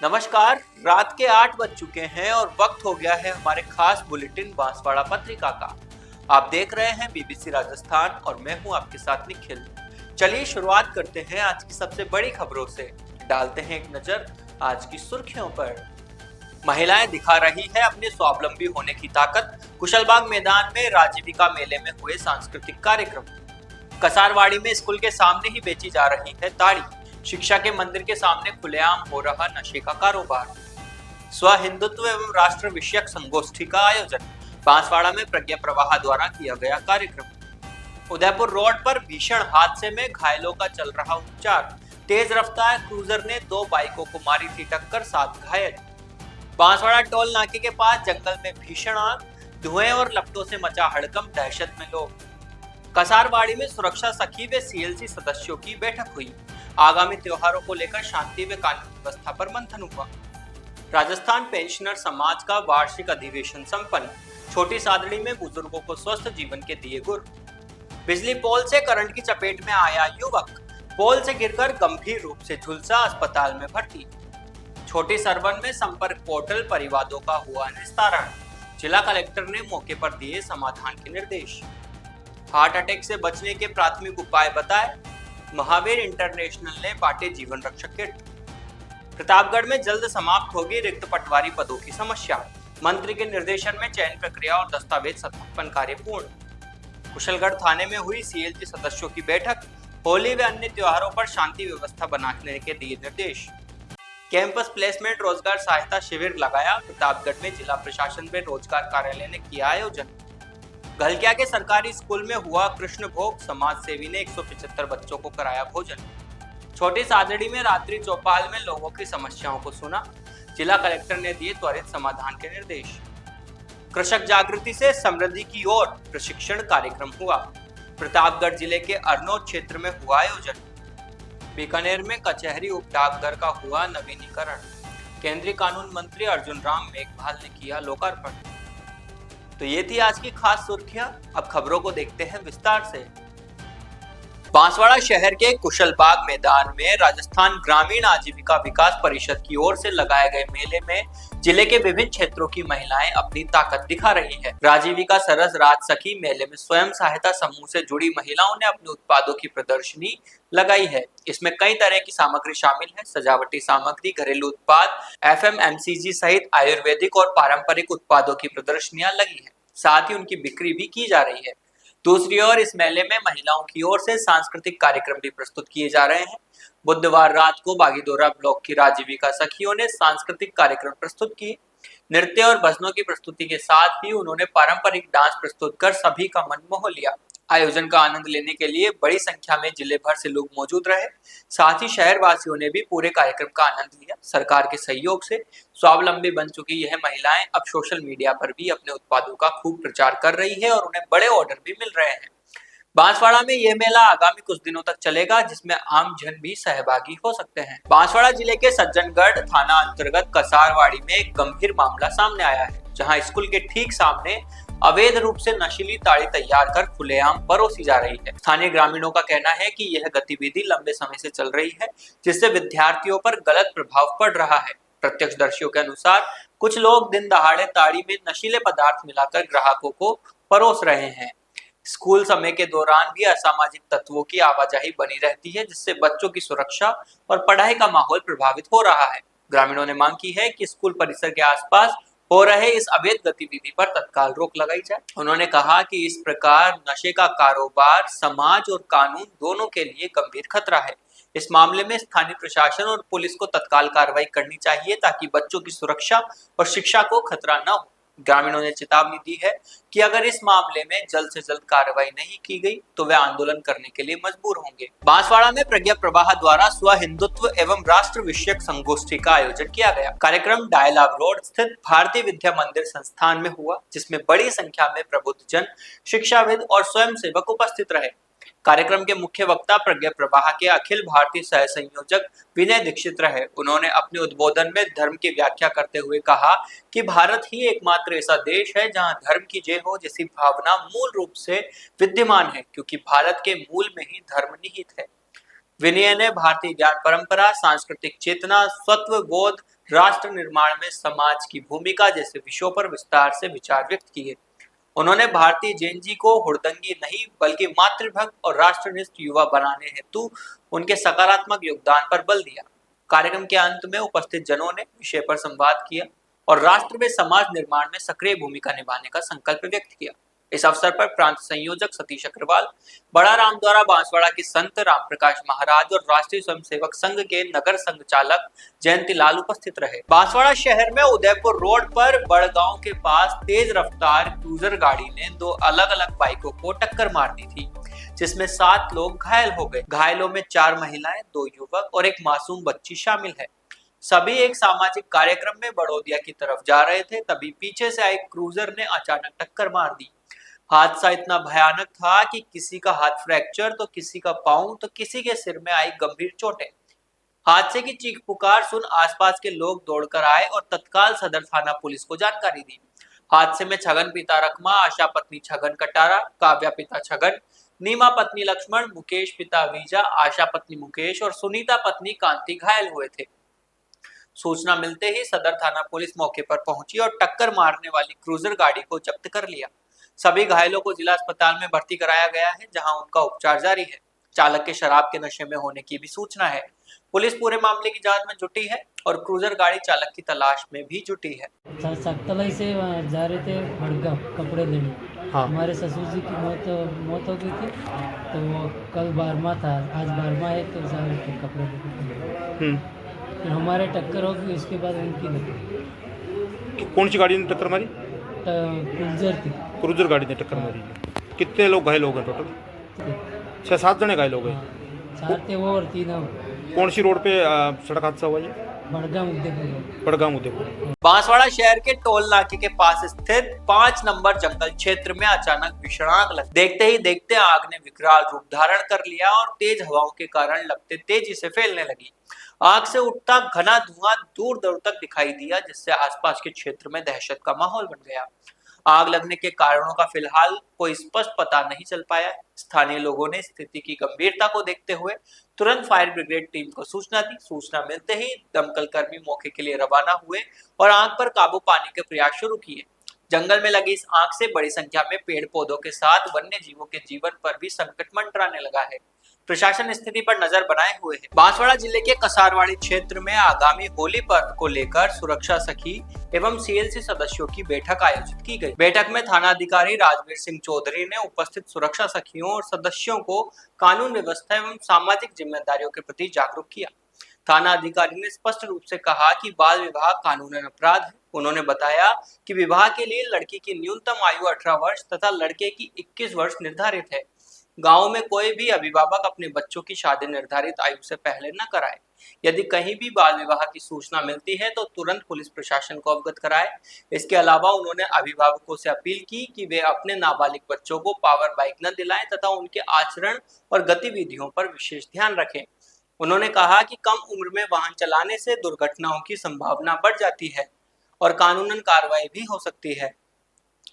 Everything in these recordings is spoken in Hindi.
नमस्कार। रात के 8 बज चुके हैं और वक्त हो गया है हमारे खास बुलेटिन बांसवाड़ा पत्रिका का। आप देख रहे हैं बीबीसी राजस्थान और मैं हूं आपके साथ निखिल। चलिए शुरुआत करते हैं आज की सबसे बड़ी खबरों से। डालते हैं एक नजर आज की सुर्खियों पर। महिलाएं दिखा रही है अपने स्वावलंबी होने की ताकत। कुशलबाग मैदान में राजीविका मेले में हुए सांस्कृतिक कार्यक्रम। कसारवाड़ी में स्कूल के सामने ही बेची जा रही है ताड़ी। शिक्षा के मंदिर के सामने खुलेआम हो रहा नशे का कारोबार। स्व हिंदुत्व एवं राष्ट्र विषयक संगोष्ठी का आयोजन। बांसवाड़ा में प्रज्ञा प्रवाह द्वारा किया गया कार्यक्रम। उदयपुर रोड पर भीषण हादसे में घायलों का चल रहा उपचार। तेज रफ्तार क्रूजर ने 2 बाइकों को मारी थी टक्कर, 7 घायल। बांसवाड़ा टोल नाके के पास जंगल में भीषण आग। धुएं और लपटों से मचा हड़कंप, दहशत में लोग। कसारवाड़ी में सुरक्षा सखी व सीएलसी सदस्यों की बैठक हुई। आगामी त्योहारों को लेकर शांति व कानून व्यवस्था पर मंथन हुआ। राजस्थान पेंशनर समाज का वार्षिक अधिवेशन संपन्न। छोटी सादड़ी में बुजुर्गों को स्वस्थ जीवन के दिए गुर। बिजली पोल से करंट की चपेट में आया युवक। पोल से गिरकर गंभीर रूप से झुलसा, अस्पताल में भर्ती। छोटी सरवन में संपर्क पोर्टल परिवादों का हुआ निस्तारण। जिला कलेक्टर ने मौके पर दिए समाधान के निर्देश। हार्ट अटैक से बचने के प्राथमिक उपाय बताए। महावीर इंटरनेशनल ने बांटे जीवन रक्षक किट। प्रतापगढ़ में जल्द समाप्त होगी रिक्त पटवारी पदों की समस्या। मंत्री के निर्देशन में चयन प्रक्रिया और दस्तावेज सत्यापन कार्य पूर्ण। कुशलगढ़ थाने में हुई सीएलजी सदस्यों की बैठक। होली व अन्य त्योहारों पर शांति व्यवस्था बनाने के दिए निर्देश। कैंपस प्लेसमेंट रोजगार सहायता शिविर लगाया। प्रतापगढ़ में जिला प्रशासन व रोजगार कार्यालय ने किया आयोजन। गलकिया के सरकारी स्कूल में हुआ कृष्ण भोग। समाज सेवी ने 175 बच्चों को कराया भोजन। छोटी सादड़ी में रात्रि चौपाल में लोगों की समस्याओं को सुना। जिला कलेक्टर ने दिए त्वरित समाधान के निर्देश। कृषक जागृति से समृद्धि की ओर प्रशिक्षण कार्यक्रम हुआ। प्रतापगढ़ जिले के अरनोद क्षेत्र में हुआ आयोजन। बीकानेर में कचहरी उप डाकघर का हुआ नवीनीकरण। केंद्रीय कानून मंत्री अर्जुन राम मेघवाल ने किया लोकार्पण। तो ये थी आज की खास सुर्खियां। अब खबरों को देखते हैं विस्तार से। बांसवाड़ा शहर के कुशलबाग मैदान में राजस्थान ग्रामीण आजीविका विकास परिषद की ओर से लगाए गए मेले में जिले के विभिन्न क्षेत्रों की महिलाएं अपनी ताकत दिखा रही है। राजीविका सरस राज सखी मेले में स्वयं सहायता समूह से जुड़ी महिलाओं ने अपने उत्पादों की प्रदर्शनी लगाई है। इसमें कई तरह की सामग्री शामिल है। सजावटी सामग्री, घरेलू उत्पाद, एफएमसीजी सहित आयुर्वेदिक और पारंपरिक उत्पादों की प्रदर्शनियां लगी है। साथ ही उनकी बिक्री भी की जा रही है। दूसरी ओर इस मेले में महिलाओं की ओर से सांस्कृतिक कार्यक्रम भी प्रस्तुत किए जा रहे हैं। बुधवार रात को बागीदोरा ब्लॉक की राजीविका सखियों ने सांस्कृतिक कार्यक्रम प्रस्तुत किए। नृत्य और भजनों की प्रस्तुति के साथ ही उन्होंने पारंपरिक डांस प्रस्तुत कर सभी का मन मोह लिया। आयोजन का आनंद लेने के लिए बड़ी संख्या में जिले भर से लोग मौजूद रहे। साथ ही शहर वासियों ने भी पूरे कार्यक्रम का आनंद लिया। सरकार के सहयोग से स्वावलंबी बन चुकी यह महिलाएं अब सोशल मीडिया पर भी अपने उत्पादों का खूब प्रचार कर रही है और उन्हें बड़े ऑर्डर भी मिल रहे हैं। बांसवाड़ा में यह मेला आगामी कुछ दिनों तक चलेगा, जिसमें आम जन भी सहभागी हो सकते हैं। बांसवाड़ा जिले के सज्जनगढ़ थाना अंतर्गत कसारवाड़ी में एक गंभीर मामला सामने आया है, जहां स्कूल के ठीक सामने अवैध रूप से नशीली ताड़ी तैयार कर खुलेआम परोसी जा रही है। स्थानीय ग्रामीणों का कहना है कि यह गतिविधि लंबे समय से चल रही है, जिससे विद्यार्थियों पर गलत प्रभाव पड़ रहा है। प्रत्यक्षदर्शियों के अनुसार कुछ लोग दिन दहाड़े ताड़ी में नशीले पदार्थ मिलाकर ग्राहकों को परोस रहे हैं। स्कूल समय के दौरान भी असामाजिक तत्वों की आवाजाही बनी रहती है, जिससे बच्चों की सुरक्षा और पढ़ाई का माहौल प्रभावित हो रहा है। ग्रामीणों ने मांग की है कि स्कूल परिसर के आसपास हो रहे इस अवैध गतिविधि पर तत्काल रोक लगाई जाए। उन्होंने कहा कि इस प्रकार नशे का कारोबार समाज और कानून दोनों के लिए गंभीर खतरा है। इस मामले में स्थानीय प्रशासन और पुलिस को तत्काल कार्रवाई करनी चाहिए, ताकि बच्चों की सुरक्षा और शिक्षा को खतरा न हो। ग्रामीणों ने चेतावनी दी है कि अगर इस मामले में जल्द से जल्द कार्रवाई नहीं की गई तो वे आंदोलन करने के लिए मजबूर होंगे। बांसवाड़ा में प्रज्ञा प्रवाह द्वारा स्व हिंदुत्व एवं राष्ट्र विषयक संगोष्ठी का आयोजन किया गया। कार्यक्रम डायलॉग रोड स्थित भारतीय विद्या मंदिर संस्थान में हुआ, जिसमें बड़ी संख्या में प्रबुद्ध जन, शिक्षाविद और स्वयं सेवक उपस्थित रहे। कार्यक्रम के मुख्य वक्ता प्रज्ञा प्रवाह के अखिल भारतीय सह संयोजक विनय दीक्षित रहे। उन्होंने अपने उद्बोधन में धर्म की व्याख्या करते हुए कहा कि भारत ही एकमात्र ऐसा देश है जहां धर्म की जय हो जैसी भावना मूल रूप से विद्यमान है, क्योंकि भारत के मूल में ही धर्म निहित है। विनय ने भारतीय ज्ञान परंपरा, सांस्कृतिक चेतना, स्वत्व बोध, राष्ट्र निर्माण में समाज की भूमिका जैसे विषयों पर विस्तार से विचार व्यक्त किए। उन्होंने भारतीय जेन जी को हुड़दंगी नहीं बल्कि मातृभक्त और राष्ट्रनिष्ठ युवा बनाने हेतु उनके सकारात्मक योगदान पर बल दिया। कार्यक्रम के अंत में उपस्थित जनों ने विषय पर संवाद किया और राष्ट्र में समाज निर्माण में सक्रिय भूमिका निभाने का संकल्प व्यक्त किया। इस अवसर पर प्रांत संयोजक सतीश अग्रवाल, बड़ा रामद्वारा बांसवाड़ा के संत रामप्रकाश महाराज और राष्ट्रीय स्वयंसेवक संघ के नगर संचालक जयंती लाल उपस्थित रहे। बांसवाड़ा शहर में उदयपुर रोड पर बड़गांव के पास तेज रफ्तार क्रूजर गाड़ी ने दो अलग अलग बाइकों को टक्कर मार दी थी, जिसमें 7 लोग घायल हो गए। घायलों में 4 महिलाएं, 2 युवक और एक मासूम बच्ची शामिल है। सभी एक सामाजिक कार्यक्रम में बड़ौदिया की तरफ जा रहे थे, तभी पीछे से आए क्रूजर ने अचानक टक्कर मार दी। हादसा इतना भयानक था कि किसी का हाथ फ्रैक्चर तो किसी का पांव तो किसी के सिर में आई गंभीर चोटें। हादसे की चीख पुकार सुन आसपास के लोग दौड़कर आए और तत्काल सदर थाना पुलिस को जानकारी दी। हादसे में छगन पिता रखमा, आशा पत्नी छगन कटारा, काव्या पिता छगन, नीमा पत्नी लक्ष्मण, मुकेश पिता वीजा, आशा पत्नी मुकेश और सुनीता पत्नी कांति घायल हुए थे। सूचना मिलते ही सदर थाना पुलिस मौके पर पहुंची और टक्कर मारने वाली क्रूजर गाड़ी को जब्त कर लिया। सभी घायलों को जिला अस्पताल में भर्ती कराया गया है, जहां उनका उपचार जारी है। चालक के शराब के नशे में होने की भी सूचना है। पुलिस पूरे मामले की जांच में जुटी है और क्रूजर गाड़ी चालक की तलाश में भी जुटी है। सकतलाई से जा रहे थे बड़गांव कपड़े लेने। हाँ। हमारे ससुर जी की मौत हो गई थी, तो वो कल 12वां था, आज 12वां है, तो जा रहे थे कपड़े लेने। फिर हमारे टक्कर हो गई, उसके बाद उनकी लगी। कौन सी गाड़ी ने टक्कर मारी? क्रूजर थी। क्रूजर गाड़ी ने टक्कर मारी। कितने लोग घायल हो गए टोटल? 6-7 जने घायल हो गए। 4 थे वो और 3 हम। कौन सी रोड पे सड़क हादसा हुआ ये? बड़गांव उदयपुर। बांसवाड़ा शहर के टोल नाके के पास स्थित 5 नंबर जंगल क्षेत्र में अचानक भीषण आग लग देखते ही देखते आग ने विकराल रूप धारण कर लिया और तेज हवाओं के कारण लपटें तेजी से फैलने लगी। आग से उठता घना धुआं दूर दूर तक दिखाई दिया, जिससे आसपास के क्षेत्र में दहशत का माहौल बन गया। आग लगने के कारणों का फिलहाल कोई स्पष्ट पता नहीं चल पाया है। स्थानीय लोगों ने स्थिति की गंभीरता को देखते हुए तुरंत फायर ब्रिगेड टीम को सूचना दी। सूचना मिलते ही दमकल कर्मी मौके के लिए रवाना हुए और आग पर काबू पाने के प्रयास शुरू किए। जंगल में लगी इस आग से बड़ी संख्या में पेड़ पौधों के साथ वन्य जीवों के जीवन पर भी संकट मंडराने लगा है। प्रशासन स्थिति पर नजर बनाए हुए है। बांसवाड़ा जिले के कसारवाड़ी क्षेत्र में आगामी होली पर्व को लेकर सुरक्षा सखी एवं सीएलसी सदस्यों की बैठक आयोजित की गई। बैठक में थाना अधिकारी राजवीर सिंह चौधरी ने उपस्थित सुरक्षा सखियों और सदस्यों को कानून व्यवस्था एवं सामाजिक जिम्मेदारियों के प्रति जागरूक किया। थाना अधिकारी ने स्पष्ट रूप से कहा कि बाल विवाह कानूनन अपराध है। उन्होंने बताया कि विवाह के लिए लड़की की न्यूनतम आयु 18 वर्ष तथा लड़के की 21 वर्ष निर्धारित है। गांव में कोई भी अभिभावक अपने बच्चों की शादी निर्धारित आयु से पहले न कराए। यदि कहीं भी बाल विवाह की सूचना मिलती है तो तुरंत पुलिस प्रशासन को अवगत कराए। इसके अलावा उन्होंने अभिभावकों से अपील की कि वे अपने नाबालिग बच्चों को पावर बाइक न दिलाएं तथा उनके आचरण और गतिविधियों पर विशेष ध्यान रखें। उन्होंने कहा कि कम उम्र में वाहन चलाने से दुर्घटनाओं की संभावना बढ़ जाती है और कानूनन कार्रवाई भी हो सकती है।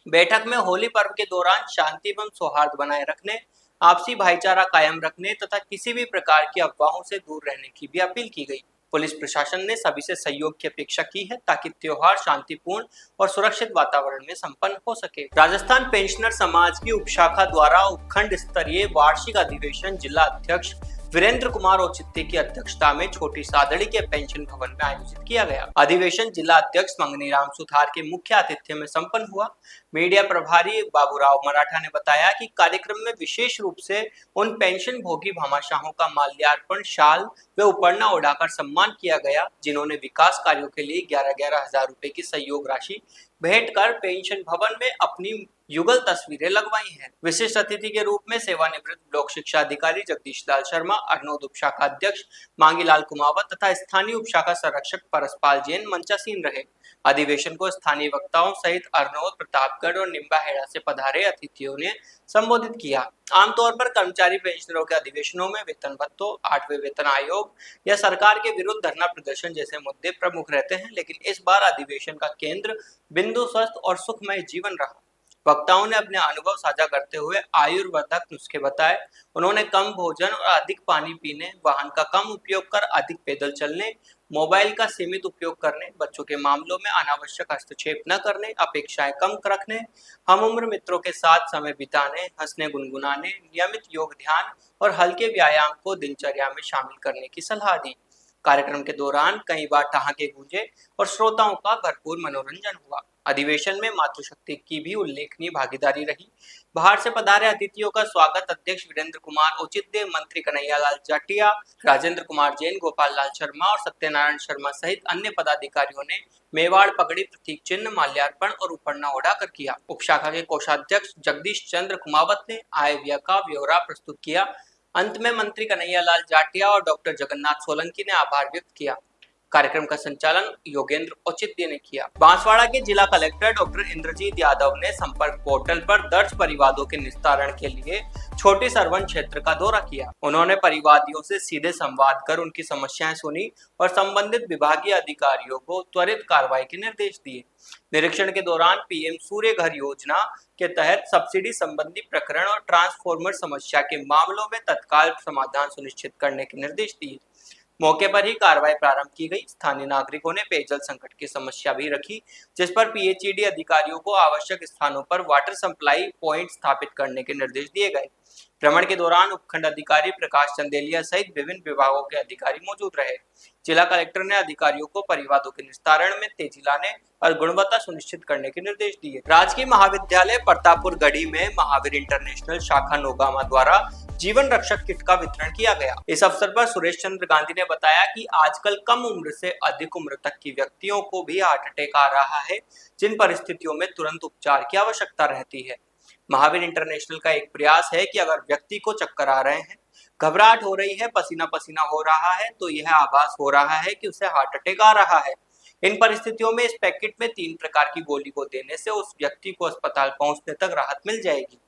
बैठक में होली पर्व के दौरान शांति एवं सौहार्द बनाए रखने, आपसी भाईचारा कायम रखने तथा किसी भी प्रकार की अफवाहों से दूर रहने की भी अपील की गई। पुलिस प्रशासन ने सभी से सहयोग की अपेक्षा की है ताकि त्योहार शांतिपूर्ण और सुरक्षित वातावरण में संपन्न हो सके। राजस्थान पेंशनर समाज की उपशाखा द्वारा उपखंड स्तरीय वार्षिक अधिवेशन जिला अध्यक्ष वीरेंद्र कुमार औचित्य की अध्यक्षता में छोटी सादड़ी के पेंशन भवन में आयोजित किया गया। अधिवेशन जिला अध्यक्ष मंगनी राम सुथार के मुख्य आतिथ्य में संपन्न हुआ। मीडिया प्रभारी बाबूराव मराठा ने बताया कि कार्यक्रम में विशेष रूप से उन पेंशन भोगी भामाशाहों का माल्यार्पण, शाल व उपरना उड़ाकर सम्मान किया गया, जिन्होंने विकास कार्यों के लिए 11-11 हजार रुपए की सहयोग राशि भेंट कर पेंशन भवन में अपनी युगल तस्वीरें लगवाई हैं। विशिष्ट अतिथि के रूप में सेवानिवृत्त ब्लॉक शिक्षा अधिकारी जगदीश लाल शर्मा, अर्नोद उपशाखा अध्यक्ष मांगीलाल कुमावत तथा स्थानीय उपशाखा संरक्षक परसपाल जैन मंचासीन रहे। अधिवेशन को स्थानीय वक्ताओं सहित अर्नोद, प्रतापगढ़ और निम्बाहेड़ा से पधारे अतिथियों ने संबोधित किया। आमतौर पर कर्मचारी पेंशनरों के अधिवेशनों में वेतन भत्तों, 8वें वेतन आयोग या सरकार के विरुद्ध धरना प्रदर्शन जैसे मुद्दे प्रमुख रहते हैं, लेकिन इस बार अधिवेशन का केंद्र बिंदु स्वस्थ और सुखमय जीवन रहा। वक्ताओं ने अपने अनुभव साझा करते हुए आयुर्वेदिक नुस्खे बताए। उन्होंने कम भोजन और अधिक पानी पीने, वाहन का कम उपयोग कर अधिक पैदल चलने, मोबाइल का सीमित उपयोग करने, बच्चों के मामलों में अनावश्यक हस्तक्षेप न करने, अपेक्षाएं कम रखने, हम उम्र मित्रों के साथ समय बिताने, हंसने गुनगुनाने, नियमित योग ध्यान और हल्के व्यायाम को दिनचर्या में शामिल करने की सलाह दी। कार्यक्रम के दौरान कई बार ठहाके गूंजे और श्रोताओं का भरपूर मनोरंजन हुआ। अधिवेशन में मातृशक्ति की भी उल्लेखनीय भागीदारी रही। बाहर से पधारे अतिथियों का स्वागत अध्यक्ष वीरेंद्र कुमार, औचित्य मंत्री कन्हैयालाल जाटिया, राजेंद्र कुमार जैन, गोपाल लाल शर्मा और सत्यनारायण शर्मा सहित अन्य पदाधिकारियों ने मेवाड़ पगड़ी, प्रतीक चिन्ह, माल्यार्पण और उपरना ओढ़ाकर किया। उपशाखा के कोषाध्यक्ष जगदीश चंद्र कुमावत ने आय व्यय का ब्यौरा प्रस्तुत किया। अंत में मंत्री कन्हैयालाल जाटिया और डॉक्टर जगन्नाथ सोलंकी ने आभार व्यक्त किया। कार्यक्रम का संचालन योगेंद्र औचित्य ने किया। बांसवाड़ा के जिला कलेक्टर डॉक्टर इंद्रजीत यादव ने संपर्क पोर्टल पर दर्ज परिवादों के निस्तारण के लिए छोटी सरवन क्षेत्र का दौरा किया। उन्होंने परिवादियों से सीधे संवाद कर उनकी समस्याएं सुनी और संबंधित विभागीय अधिकारियों को त्वरित कार्रवाई के निर्देश दिए। निरीक्षण के दौरान पीएम सूर्य घर योजना के तहत सब्सिडी संबंधी प्रकरण और ट्रांसफॉर्मर समस्या के मामलों में तत्काल समाधान सुनिश्चित करने के निर्देश दिए। मौके पर ही कार्रवाई प्रारंभ की गई। स्थानीय नागरिकों ने पेयजल संकट की समस्या भी रखी, जिस पर पीएचईडी अधिकारियों को आवश्यक स्थानों पर वाटर सप्लाई पॉइंट स्थापित करने के निर्देश दिए गए। भ्रमण के दौरान उपखंड अधिकारी प्रकाश चंदेलिया सहित विभिन्न विभागों के अधिकारी मौजूद रहे। जिला कलेक्टर ने अधिकारियों को परिवादों के निस्तारण में तेजी लाने और गुणवत्ता सुनिश्चित करने के निर्देश दिए। राजकीय महाविद्यालय प्रतापपुर गढ़ी में महावीर इंटरनेशनल शाखा नौगामा द्वारा जीवन रक्षक किट का वितरण किया गया। इस अवसर पर सुरेश चंद्र गांधी ने बताया कि आजकल कम उम्र से अधिक उम्र तक की व्यक्तियों को भी हार्ट अटैक आ रहा है, जिन परिस्थितियों में तुरंत उपचार की आवश्यकता रहती है। महावीर इंटरनेशनल का एक प्रयास है कि अगर व्यक्ति को चक्कर आ रहे हैं, घबराहट हो रही है, पसीना पसीना हो रहा है, तो यह आभास हो रहा है कि उसे हार्ट अटैक आ रहा है। इन परिस्थितियों में इस पैकेट में 3 प्रकार की गोली को देने से उस व्यक्ति को अस्पताल पहुंचने तक राहत मिल जाएगी।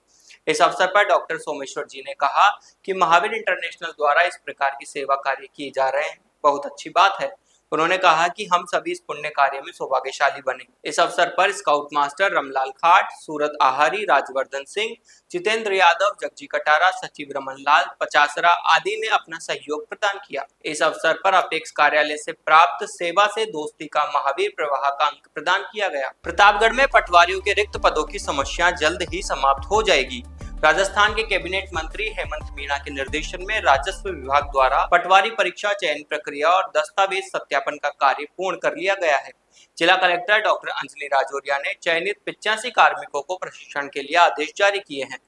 इस अवसर पर डॉक्टर सोमेश्वर जी ने कहा कि महावीर इंटरनेशनल द्वारा इस प्रकार की सेवा कार्य किए जा रहे हैं, बहुत अच्छी बात है। उन्होंने कहा कि हम सभी इस पुण्य कार्य में सौभाग्यशाली बने। इस अवसर पर स्काउट मास्टर रमलाल खाट, सूरत आहारी, राजवर्धन सिंह, जितेंद्र यादव, जगजी कटारा, सचिव रमन लाल पचासरा आदि ने अपना सहयोग प्रदान किया। इस अवसर पर अपेक्स कार्यालय से प्राप्त सेवा से दोस्ती का महावीर प्रवाह का अंक प्रदान किया गया। प्रतापगढ़ में पटवारियों के रिक्त पदों की समस्या जल्द ही समाप्त हो जाएगी। राजस्थान के कैबिनेट मंत्री हेमंत मीणा के निर्देशन में राजस्व विभाग द्वारा पटवारी परीक्षा, चयन प्रक्रिया और दस्तावेज सत्यापन का कार्य पूर्ण कर लिया गया है। जिला कलेक्टर डॉक्टर अंजलि राजौरिया ने चयनित 85 कार्मिकों को प्रशिक्षण के लिए आदेश जारी किए हैं।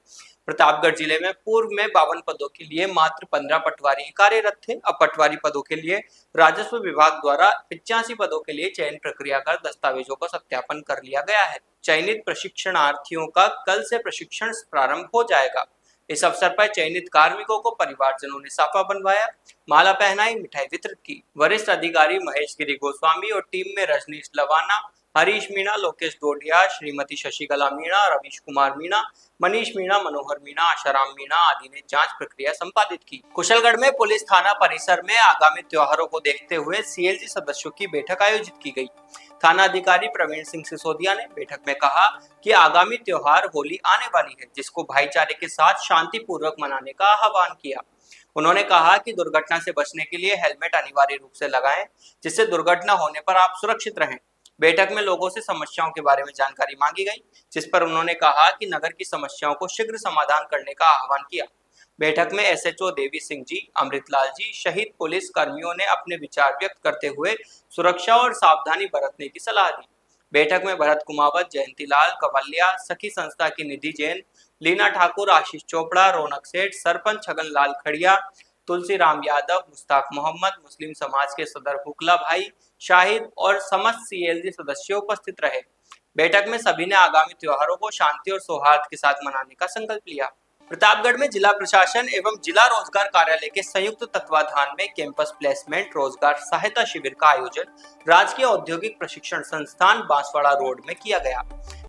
प्रतापगढ़ जिले में पूर्व में 52 पदों के लिए मात्र 15 पटवारी कार्यरत थे। अब पटवारी पदों के लिए राजस्व विभाग द्वारा 85 पदों के लिए चयन प्रक्रिया कर दस्तावेजों का सत्यापन कर लिया गया है। चयनित प्रशिक्षणार्थियों का कल से प्रशिक्षण प्रारंभ हो जाएगा। इस अवसर पर चयनित कार्मिकों को परिवारजनों ने साफा बनवाया, माला पहनाई, मिठाई वितरित की। वरिष्ठ अधिकारी महेश गिरी गोस्वामी और टीम में रजनीश लवाना, हरीश मीणा, लोकेश डोडिया, श्रीमती शशिकला मीणा, रवीश कुमार मीणा, मनीष मीणा, मनोहर मीणा, आशाराम मीणा आदि ने जांच प्रक्रिया संपादित की। कुशलगढ़ में पुलिस थाना परिसर में आगामी त्योहारों को देखते हुए सीएलजी सदस्यों की बैठक आयोजित की गई। थाना अधिकारी प्रवीण सिंह सिसोदिया ने बैठक में कहा कि आगामी त्योहार होली आने वाली है, जिसको भाईचारे के साथ शांतिपूर्वक मनाने का आह्वान किया। उन्होंने कहा कि दुर्घटना से बचने के लिए हेलमेट अनिवार्य रूप से लगाएं, जिससे दुर्घटना होने पर आप सुरक्षित रहें। बैठक में लोगों से समस्याओं के बारे में जानकारी मांगी गई, जिस पर उन्होंने कहा कि नगर की समस्याओं को शीघ्र समाधान करने का आह्वान किया। बैठक में एसएचओ देवी सिंह जी, अमृतलाल जी, शहीद पुलिस कर्मियों ने अपने विचार व्यक्त करते हुए सुरक्षा और सावधानी बरतने की सलाह दी। बैठक में भरत कुमावत, जयंती लाल कवलिया, सखी संस्था की निधि जैन, लीना ठाकुर, आशीष चोपड़ा, रौनक सेठ, सरपंच छगन लाल खड़िया, तुलसी राम यादव, मुस्ताक मोहम्मद, मुस्लिम समाज के सदर हुकला भाई, शाहिद और समस्त सीएलजी सदस्य उपस्थित रहे। बैठक में सभी ने आगामी त्योहारों को शांति और सौहार्द के साथ मनाने का संकल्प लिया। प्रतापगढ़ में जिला प्रशासन एवं जिला रोजगार कार्यालय के संयुक्त तत्वाधान में कैंपस प्लेसमेंट रोजगार सहायता शिविर का आयोजन राजकीय औद्योगिक प्रशिक्षण संस्थान बांसवाड़ा रोड में किया गया।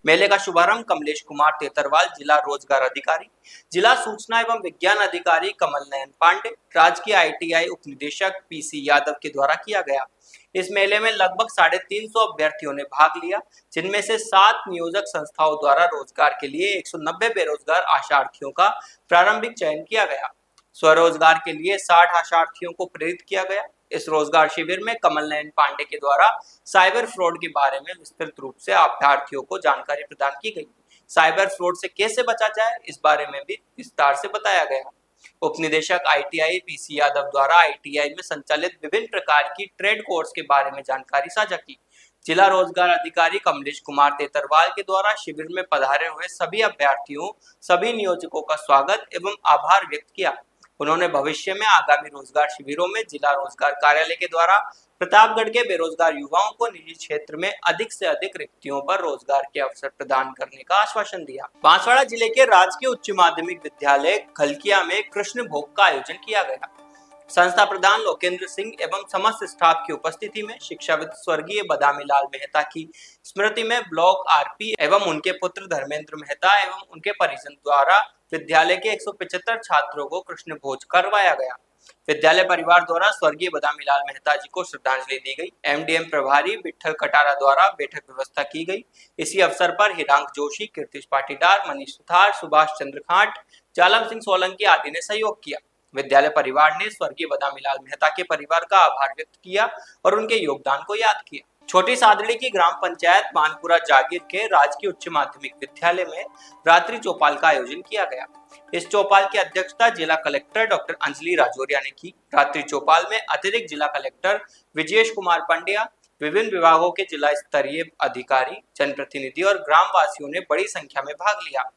मेले का शुभारंभ कमलेश कुमार तेतरवाल, जिला रोजगार अधिकारी, जिला सूचना एवं विज्ञान अधिकारी कमल नयन पांडे, राजकीय ITI उप निदेशक PC यादव के द्वारा किया गया। इस मेले में लगभग 350 अभ्यर्थियों ने भाग लिया, जिनमें से 7 नियोजक संस्थाओं द्वारा रोजगार के लिए 190 बेरोजगार आशार्थियों का प्रारंभिक चयन किया गया। स्वरोजगार के लिए 60 आशार्थियों को प्रेरित किया गया। इस रोजगार शिविर में कमल नयन पांडे के द्वारा साइबर फ्रॉड के बारे में विस्तृत रूप से अभ्यर्थियों को जानकारी प्रदान की गई। साइबर फ्रॉड से कैसे बचा जाए, इस बारे में भी विस्तार से बताया गया। उप निदेशक ITI PC यादव द्वारा ITI में संचालित विभिन्न प्रकार की ट्रेड कोर्स के बारे में जानकारी साझा की। जिला रोजगार अधिकारी कमलेश कुमार तेतरवाल के द्वारा शिविर में पधारे हुए सभी अभ्यर्थियों, सभी नियोजकों का स्वागत एवं आभार व्यक्त किया। उन्होंने भविष्य में आगामी रोजगार शिविरों में जिला रोजगार कार्यालय के द्वारा प्रतापगढ़ के बेरोजगार युवाओं को निजी क्षेत्र में अधिक से अधिक रिक्तियों पर रोजगार के अवसर प्रदान करने का आश्वासन दिया। बांसवाड़ा जिले के राजकीय उच्च माध्यमिक विद्यालय खलकिया में कृष्ण भोग का आयोजन किया गया। संस्था प्रधान लोकेंद्र सिंह एवं समस्त स्टाफ की उपस्थिति में शिक्षाविद स्वर्गीय बदामी लाल मेहता की स्मृति में ब्लॉक RP एवं उनके पुत्र धर्मेंद्र मेहता एवं उनके परिजन द्वारा विद्यालय के 175 छात्रों को कृष्ण भोज करवाया गया। विद्यालय परिवार द्वारा स्वर्गीय बदामी लाल मेहता जी को श्रद्धांजलि दी गई। MDM प्रभारी विठल कटारा द्वारा बैठक व्यवस्था की गई। इसी अवसर पर हिरांक जोशी, कीर्तिश पाटीदार, मनीष सुथार, सुभाष चंद्र खांट, जालम सिंह सोलंकी आदि ने सहयोग किया। विद्यालय परिवार ने स्वर्गीय बदामी लाल मेहता के परिवार का आभार व्यक्त किया और उनके योगदान को याद किया। छोटी सादड़ी की ग्राम पंचायत मानपुरा जागीर के राजकीय उच्च माध्यमिक विद्यालय में रात्रि चौपाल का आयोजन किया गया। इस चौपाल की अध्यक्षता जिला कलेक्टर डॉक्टर अंजलि राजौरिया ने की। रात्रि चौपाल में अतिरिक्त जिला कलेक्टर विजयेश कुमार पंड्या, विभिन्न विभागों के जिला स्तरीय अधिकारी, जनप्रतिनिधि और ग्राम वासियों ने बड़ी संख्या में भाग लिया।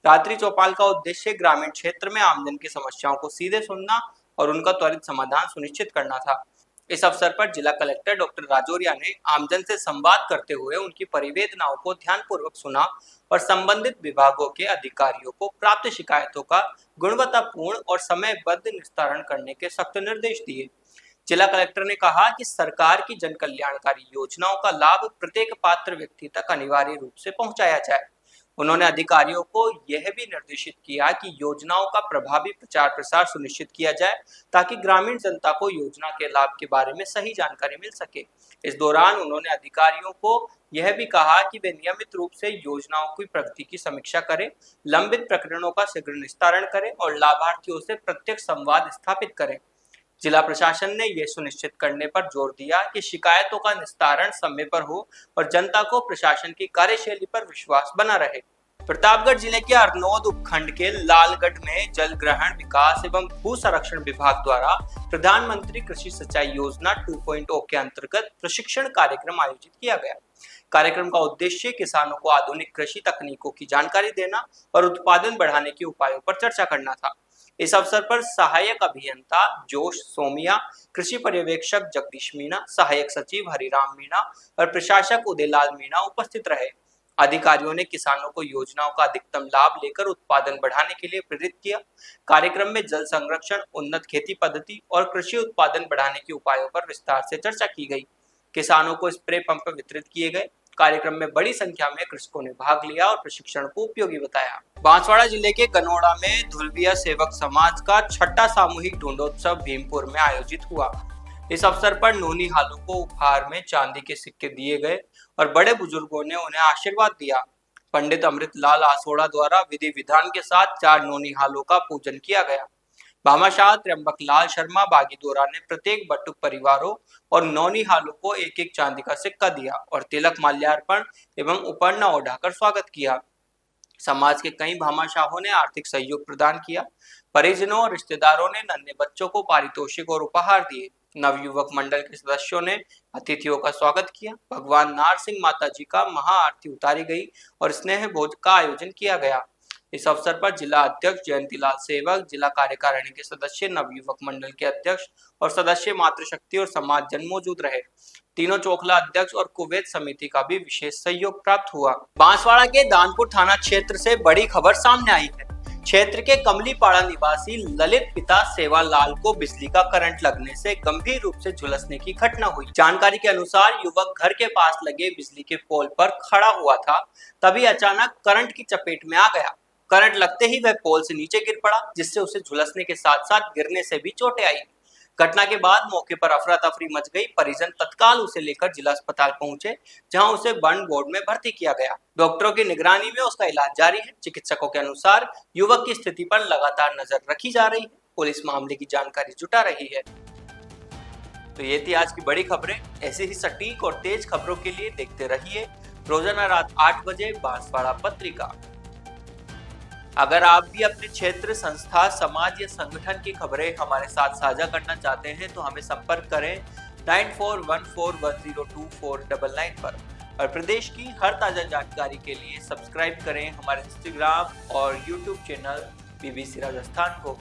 रात्रि चौपाल का उद्देश्य ग्रामीण क्षेत्र में आमजन की समस्याओं को सीधे सुनना और उनका त्वरित समाधान सुनिश्चित करना था। इस अवसर पर जिला कलेक्टर डॉक्टर राजौरिया ने आमजन से संवाद करते हुए उनकी परिवेदनाओं को ध्यानपूर्वक सुना और संबंधित विभागों के अधिकारियों को प्राप्त शिकायतों का गुणवत्तापूर्ण और समयबद्ध निस्तारण करने के सख्त निर्देश दिए। जिला कलेक्टर ने कहा कि सरकार की जन कल्याणकारी योजनाओं का लाभ प्रत्येक पात्र व्यक्ति तक अनिवार्य रूप से पहुंचाया जाए। उन्होंने अधिकारियों को यह भी निर्देशित किया कि योजनाओं का प्रभावी प्रचार प्रसार सुनिश्चित किया जाए ताकि ग्रामीण जनता को योजना के लाभ के बारे में सही जानकारी मिल सके। इस दौरान उन्होंने अधिकारियों को यह भी कहा कि वे नियमित रूप से योजनाओं की प्रगति की समीक्षा करें, लंबित प्रकरणों का शीघ्र निस्तारण करें और लाभार्थियों से प्रत्यक्ष संवाद स्थापित करें। जिला प्रशासन ने यह सुनिश्चित करने पर जोर दिया कि शिकायतों का निस्तारण समय पर हो और जनता को प्रशासन की कार्यशैली पर विश्वास बना रहे। प्रतापगढ़ जिले के अरनोद उपखंड के लालगढ़ में जल ग्रहण विकास एवं भू संरक्षण विभाग द्वारा प्रधानमंत्री कृषि सिंचाई योजना 2.0 के अंतर्गत प्रशिक्षण कार्यक्रम आयोजित किया गया। कार्यक्रम का उद्देश्य किसानों को आधुनिक कृषि तकनीकों की जानकारी देना और उत्पादन बढ़ाने के उपायों पर चर्चा करना था। इस अवसर पर सहायक अभियंता जोश सोमिया, कृषि पर्यवेक्षक जगदीश मीणा, सहायक सचिव हरिराम मीणा और प्रशासक उदयलाल मीणा उपस्थित रहे। अधिकारियों ने किसानों को योजनाओं का अधिकतम लाभ लेकर उत्पादन बढ़ाने के लिए प्रेरित किया। कार्यक्रम में जल संरक्षण, उन्नत खेती पद्धति और कृषि उत्पादन बढ़ाने के उपायों पर विस्तार से चर्चा की गई। किसानों को स्प्रे पंप वितरित किए गए। कार्यक्रम में बड़ी संख्या में कृषकों ने भाग लिया और प्रशिक्षण को उपयोगी बताया। बांसवाड़ा जिले के गनोड़ा में धुलविया सेवक समाज का 6ठा सामूहिक ढूंढोत्सव भीमपुर में आयोजित हुआ। इस अवसर पर नोनी हालों को उपहार में चांदी के सिक्के दिए गए और बड़े बुजुर्गों ने उन्हें आशीर्वाद दिया। पंडित अमृतलाल आसोड़ा द्वारा विधि विधान के साथ 4 नोनी हालों का पूजन किया गया। भामाशाह त्र्यंबक लाल शर्मा बागीदोरा ने प्रत्येक बटुक परिवारों और नौनी हालों को एक चांदी का सिक्का दिया और तिलक माल्यार्पण एवं उपरना ओढ़ाकर स्वागत किया। समाज के कई भामाशाहों ने आर्थिक सहयोग प्रदान किया। परिजनों और रिश्तेदारों ने नन्हे बच्चों को पारितोषिक और उपहार दिए। नवयुवक मंडल के सदस्यों ने अतिथियों का स्वागत किया। भगवान नार सिंह माता जी का महाआरती उतारी गई और स्नेह भोज का आयोजन किया गया। इस अवसर पर जिला अध्यक्ष जयंतीलाल सेवक, जिला कार्यकारिणी के सदस्य, नवयुवक मंडल के अध्यक्ष और सदस्य मातृशक्ति और समाज जन मौजूद रहे। तीनों चोखला अध्यक्ष और कुवैत समिति का भी विशेष सहयोग प्राप्त हुआ। बांसवाड़ा के दानपुर थाना क्षेत्र से बड़ी खबर सामने आई है। क्षेत्र के कमलीपाड़ा निवासी ललित पिता सेवालाल को बिजली का करंट लगने से गंभीर रूप से झुलसने की घटना हुई। जानकारी के अनुसार युवक घर के पास लगे बिजली के पोल पर खड़ा हुआ था, तभी अचानक करंट की चपेट में आ गया। करंट लगते ही वह पोल से नीचे गिर पड़ा, जिससे उसे झुलसने के साथ साथ गिरने से भी चोटें आई। घटना के बाद मौके पर अफरा तफरी मच गई। परिजन तत्काल उसे लेकर जिला अस्पताल पहुंचे, जहां उसे बर्न वार्ड में भर्ती किया गया। डॉक्टरों की निगरानी में उसका इलाज जारी है। चिकित्सकों के अनुसार युवक की स्थिति पर लगातार नजर रखी जा रही है। पुलिस मामले की जानकारी जुटा रही है। तो ये थी आज की बड़ी खबरें। ऐसे ही सटीक और तेज खबरों के लिए देखते रहिए रोजाना रात 8 बजे बांसवाड़ा पत्रिका। अगर आप भी अपने क्षेत्र, संस्था, समाज या संगठन की खबरें हमारे साथ साझा करना चाहते हैं तो हमें संपर्क करें 9414102499 पर। और प्रदेश की हर ताजा जानकारी के लिए सब्सक्राइब करें हमारे इंस्टाग्राम और यूट्यूब चैनल BBC राजस्थान को।